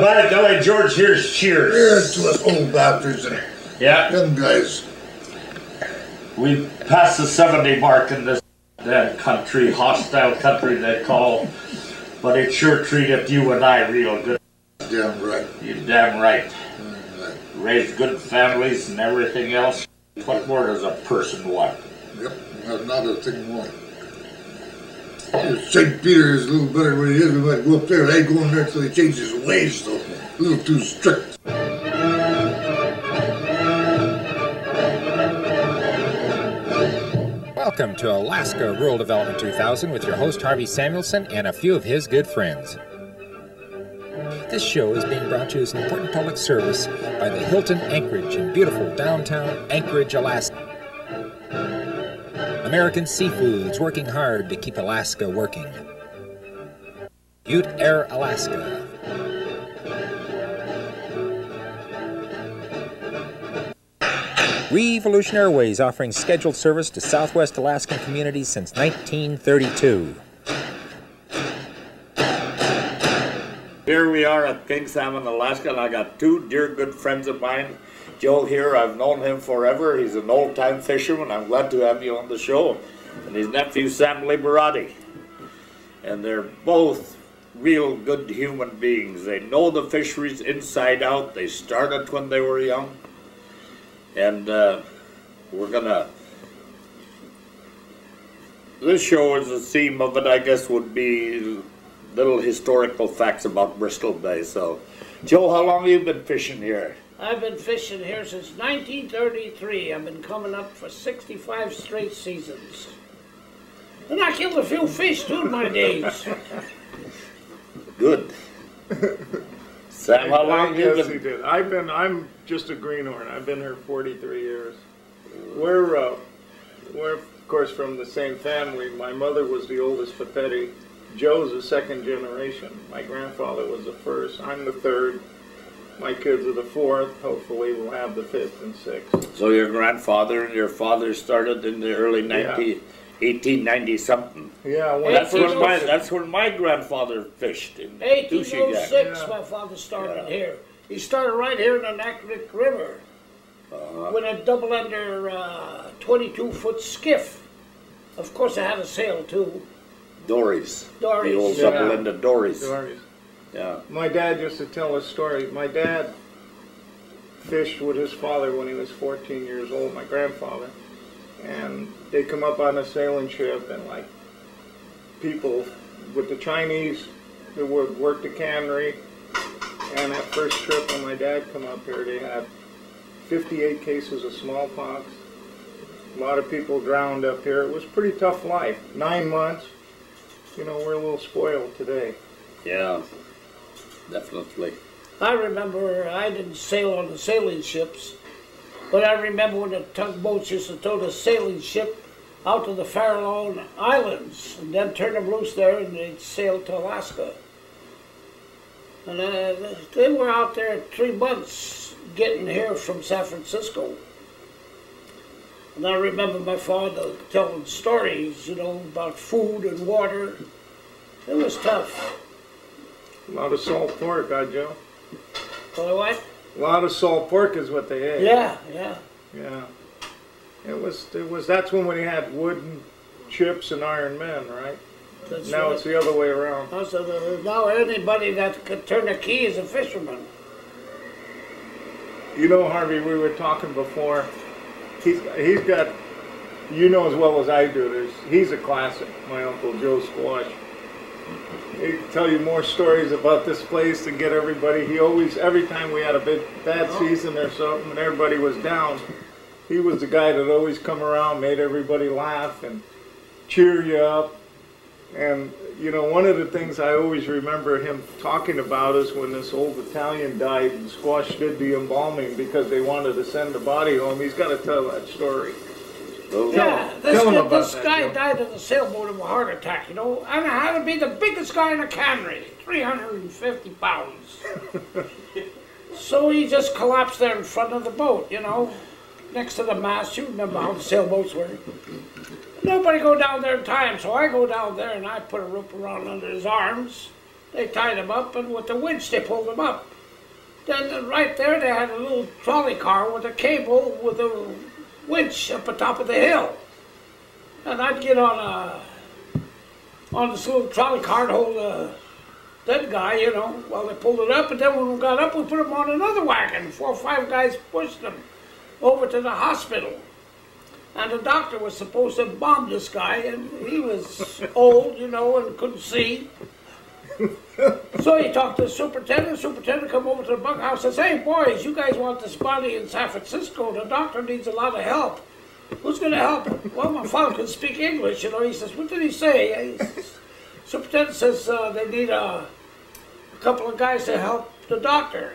by the golly, George, here's cheers. Cheers to us old bastards and young guys. We passed the 70 mark in this country, hostile country they call, but it sure treated you and I real good. Damn right. You're damn right. Raised good families and everything else. What more does a person want? Yep, that's not a thing more. St. Peter is a little better than he is. We might go up there. I ain't going there until he changes his ways, though. A little too strict. Welcome to Alaska Rural Development 2000 with your host Harvey Samuelsen and a few of his good friends. This show is being brought to you as an important public service by the Hilton Anchorage in beautiful downtown Anchorage, Alaska. American Seafoods, working hard to keep Alaska working. Ute Air Alaska. Revolution Airways, offering scheduled service to Southwest Alaskan communities since 1932. Here we are at King Salmon, Alaska, and I got two dear good friends of mine. Joe here, I've known him forever. He's an old-time fisherman. I'm glad to have you on the show. And his nephew, Sam Liberati. And they're both real good human beings. They know the fisheries inside out. They started when they were young. And we're gonna... This show is the theme of it, I guess, would be little historical facts about Bristol Bay. So, Joe, how long have you been fishing here? I've been fishing here since 1933. I've been coming up for 65 straight seasons. And I killed a few fish too in my days. Good. Sam, how long have you been? He did. I'm just a greenhorn. I've been here 43 years. We're of course from the same family. My mother was the oldest Papetti. Joe's the second generation. My grandfather was the first. I'm the third. My kids are the fourth. Hopefully we'll have the fifth and sixth. So your grandfather and your father started in the early 1890 something. Yeah, that's when my grandfather fished in 1806 my father started here. He started right here in the Naknek River with a double-ender 22-foot skiff. Of course I had a sail too. Dories. The Dories. old double-ended dories. Dories. Yeah. My dad used to tell a story. My dad fished with his father when he was 14 years old, my grandfather. And they come up on a sailing ship, and like people with the Chinese that would work the cannery. And that first trip when my dad come up here, they had 58 cases of smallpox. A lot of people drowned up here. It was a pretty tough life. 9 months. You know, we're a little spoiled today. Yeah, definitely. I remember I didn't sail on the sailing ships, but I remember when the tugboats used to tow the sailing ship out to the Farallon Islands and then turn them loose there and they'd sail to Alaska. And they were out there 3 months getting here from San Francisco. And I remember my father telling stories, you know, about food and water. It was tough. A lot of salt pork, Joe. What? A lot of salt pork is what they ate. Yeah. Yeah. That's when we had wooden chips and iron men, right? That's now right. It's the other way around. Now anybody that could turn a key is a fisherman. You know, Harvey, we were talking before. He's got, you know as well as I do, he's a classic, my Uncle Joe Squash. He can tell you more stories about this place and get everybody. He always, every time we had a bad season or something and everybody was down, he was the guy that always come around, made everybody laugh and cheer you up. And, you know, one of the things I always remember him talking about is when this old Italian died and Squash did the embalming because they wanted to send the body home. He's got to tell that story. Yeah, this guy died in a sailboat of a heart attack, you know, and I had to be the biggest guy in the cannery, 350 pounds. So he just collapsed there in front of the boat, you know, next to the mast. You remember how the sailboats were. Nobody go down there in time, so I go down there and I put a rope around under his arms They tied him up, and with the winch they pulled him up. Then right there they had a little trolley car with a cable with a winch up the top of the hill. And I'd get on this little trolley car to hold a dead guy, you know, while they pulled it up. And then when we got up, we put him on another wagon. 4 or 5 guys pushed him over to the hospital. And the doctor was supposed to bomb this guy, and he was old, you know, and couldn't see. So he talked to the superintendent. The superintendent come over to the bunkhouse and says, "Hey, boys, you guys want this body in San Francisco. The doctor needs a lot of help. Who's going to help him?" Well, my father can speak English, you know. He says, "What did he say?" Superintendent says they need a couple of guys to help the doctor.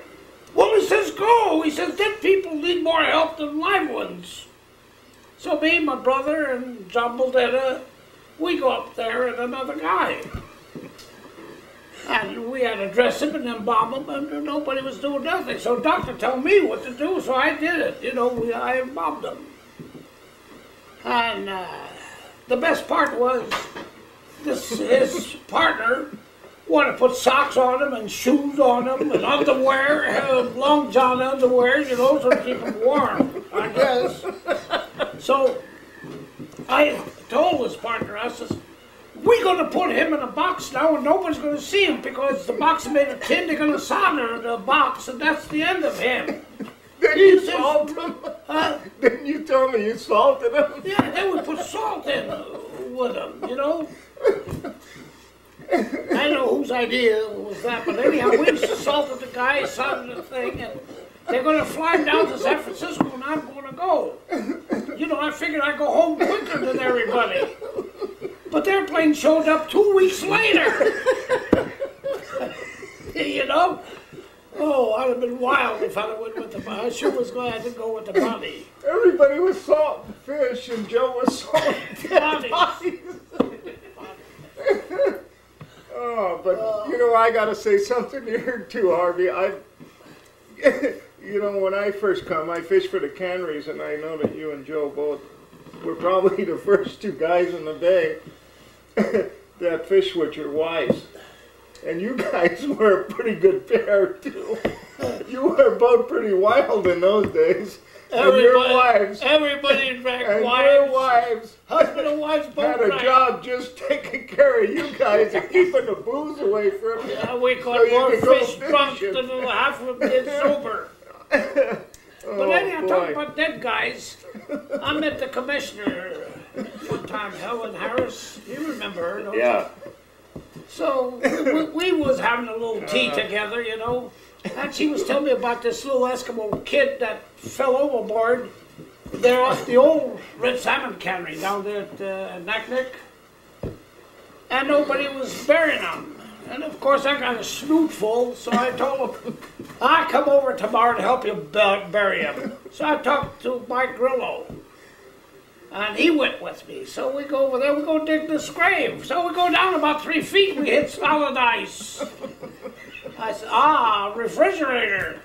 Well, he says, "Go." He says, "Dead people need more help than live ones." So me, my brother, and John Baldetta, we go up there and another guy. And we had to dress him and then bomb him, and nobody was doing nothing. So the doctor told me what to do, so I did it. You know, I bombed him. And the best part was his partner wanted to put socks on him and shoes on him and underwear, long john underwear, you know, so to keep him warm, I guess. So I told his partner, I says, "We're going to put him in a box now and nobody's going to see him because the box is made of tin. They're going to solder the box and that's the end of him." Then you salted him? Didn't you tell me you salted him? Yeah, then we put salt in with him, you know. I don't know whose idea was that, but anyhow, we salted the guy, salted the thing, and they're going to fly him down to San Francisco and I'm going to go. You know, I figured I'd go home quicker than everybody. But their plane showed up 2 weeks later. You know? Oh, I'd have been wild if I'd have went with the body. I sure was glad to go with the body. Everybody was salting fish and Joe was salting bodies. Oh, but you know, I got to say something here too, Harvey. You know, when I first come, I fish for the canneries, and I know that you and Joe both were probably the first 2 guys in the bay that fish with your wives. And you guys were a pretty good pair, too. You were both pretty wild in those days. Everybody drank wine. Your wives, husband and wives both had a job just taking care of you guys and keeping the booze away from you. Yeah, we caught more fish drunk than half of them did sober. But anyhow, talking about dead guys, I met the commissioner one time, Helen Harris. You remember her, don't you? Yeah. So we was having a little tea together, you know, and she was telling me about this little Eskimo kid that fell overboard there off the old red salmon cannery down there at Naknek, and nobody was burying him. And of course I got a snoot full, so I told him, "I'll come over tomorrow to help you bury him." So I talked to Mike Grillo. And he went with me. So we go over there, we go dig this grave. So we go down about 3 feet, we hit solid ice. I said, refrigerator.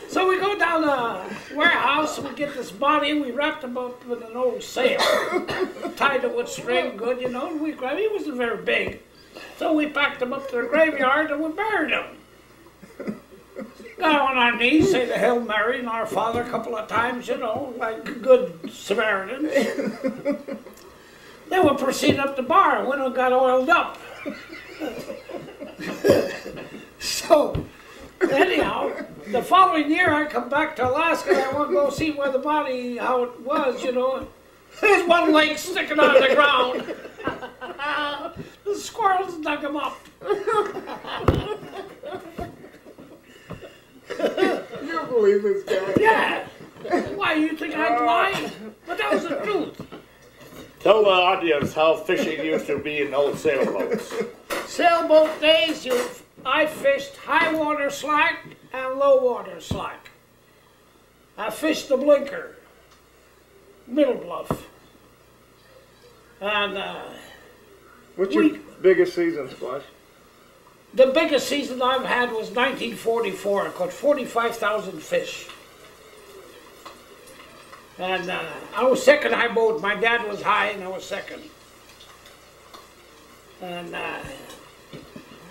So we go down the warehouse, we get this body, we wrapped him up with an old sail. Tied it with string good, you know, and we grabbed, he wasn't very big. So we packed him up to the graveyard and we buried him. Got on our knees, say the Hail Mary and Our Father a couple of times, you know, like good Samaritans. Then we proceeded up the bar, went and got oiled up. So, anyhow, the following year I come back to Alaska and I want to go see where the body, how it was, you know. There's one leg sticking out of the ground. The squirrels dug him up. You don't believe this guy? Yeah. Why, you think I'd lie? But that was the truth. Tell the audience how fishing used to be in old sailboats. Sailboat days, I fished high water slack and low water slack. I fished the blinker, middle bluff. And what's your biggest season, Squash? The biggest season I've had was 1944. I caught 45,000 fish. And I was second high boat. My dad was high and I was second. And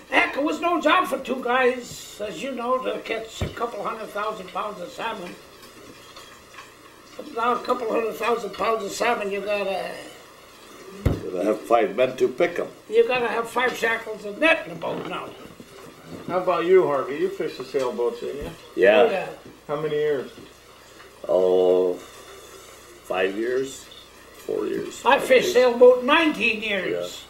Heck, it was no job for two guys, as you know, to catch a couple 100,000 pounds of salmon. But now a couple 100,000 pounds of salmon, you gotta have 5 men to pick them. You gotta have 5 shackles of net in the boat now. How about you, Harvey? You fish the sailboats, didn't you? Yeah. Oh, yeah. How many years? Oh, 5 years, 4 years. I fished sailboat 19 years.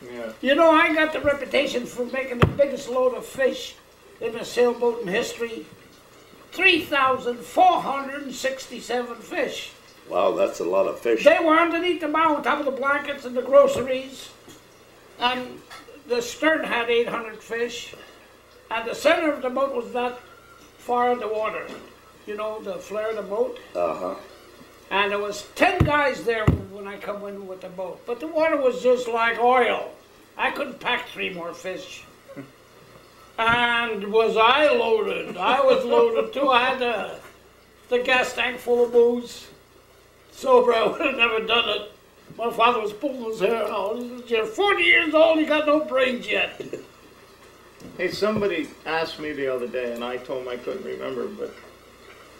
Yeah. You know, I got the reputation for making the biggest load of fish in a sailboat in history. 3,467 fish. Wow, that's a lot of fish. They were underneath the bow on top of the blankets and the groceries. And the stern had 800 fish. And the center of the boat was that far in the water. You know, the flare of the boat. Uh-huh. And there was 10 guys there when I come in with the boat. But the water was just like oil. I couldn't pack 3 more fish. And was I loaded? I was loaded too. I had the gas tank full of booze. Sober, I would have never done it. My father was pulling his hair out. He said, "You're 40 years old, you got no brains yet." Hey, somebody asked me the other day, and I told them I couldn't remember, but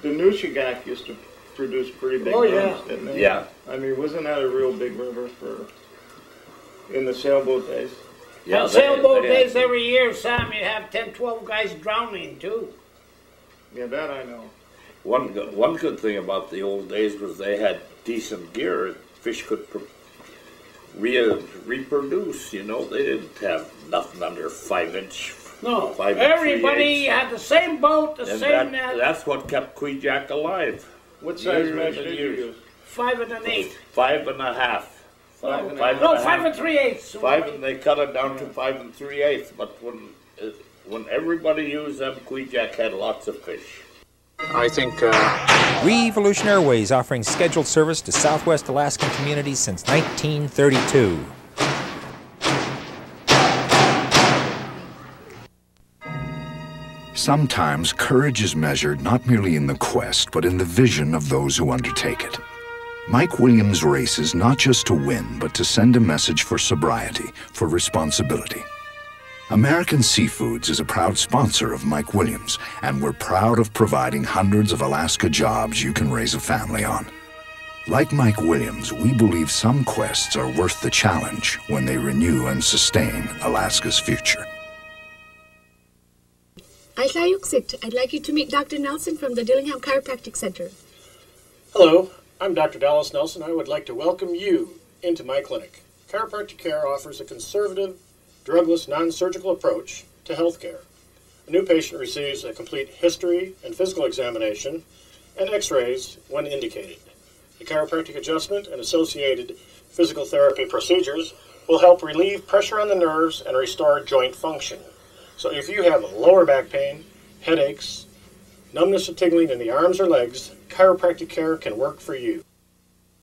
the Nushagak used to produce pretty big runs, didn't they? Yeah. I mean, wasn't that a real big river in the sailboat days? Yeah, sailboat days every year, Sam, you have 10, 12 guys drowning too. Yeah, that I know. One good thing about the old days was they had decent gear. Fish could reproduce, you know. They didn't have nothing under 5-inch. No, 5 everybody had the same boat, the same net. That's what kept Kviak alive. What size measure did you use? 5 1/8. 5 1/2. Five No, 5 3/8. 5, and they cut it down to 5 3/8. But when everybody used them, Kviak had lots of fish. I think Revolutionary Airways offering scheduled service to Southwest Alaskan communities since 1932. Sometimes courage is measured not merely in the quest, but in the vision of those who undertake it. Mike Williams races not just to win, but to send a message for sobriety, for responsibility. American Seafoods is a proud sponsor of Mike Williams, and we're proud of providing hundreds of Alaska jobs you can raise a family on. Like Mike Williams, we believe some quests are worth the challenge when they renew and sustain Alaska's future. I'd like you to meet Dr. Nelson from the Dillingham Chiropractic Center. Hello, I'm Dr. Dallas Nelson. I would like to welcome you into my clinic. Chiropractic care offers a conservative, drugless, non-surgical approach to health care. A new patient receives a complete history and physical examination and x-rays when indicated. The chiropractic adjustment and associated physical therapy procedures will help relieve pressure on the nerves and restore joint function. So if you have lower back pain, headaches, numbness or tingling in the arms or legs, chiropractic care can work for you.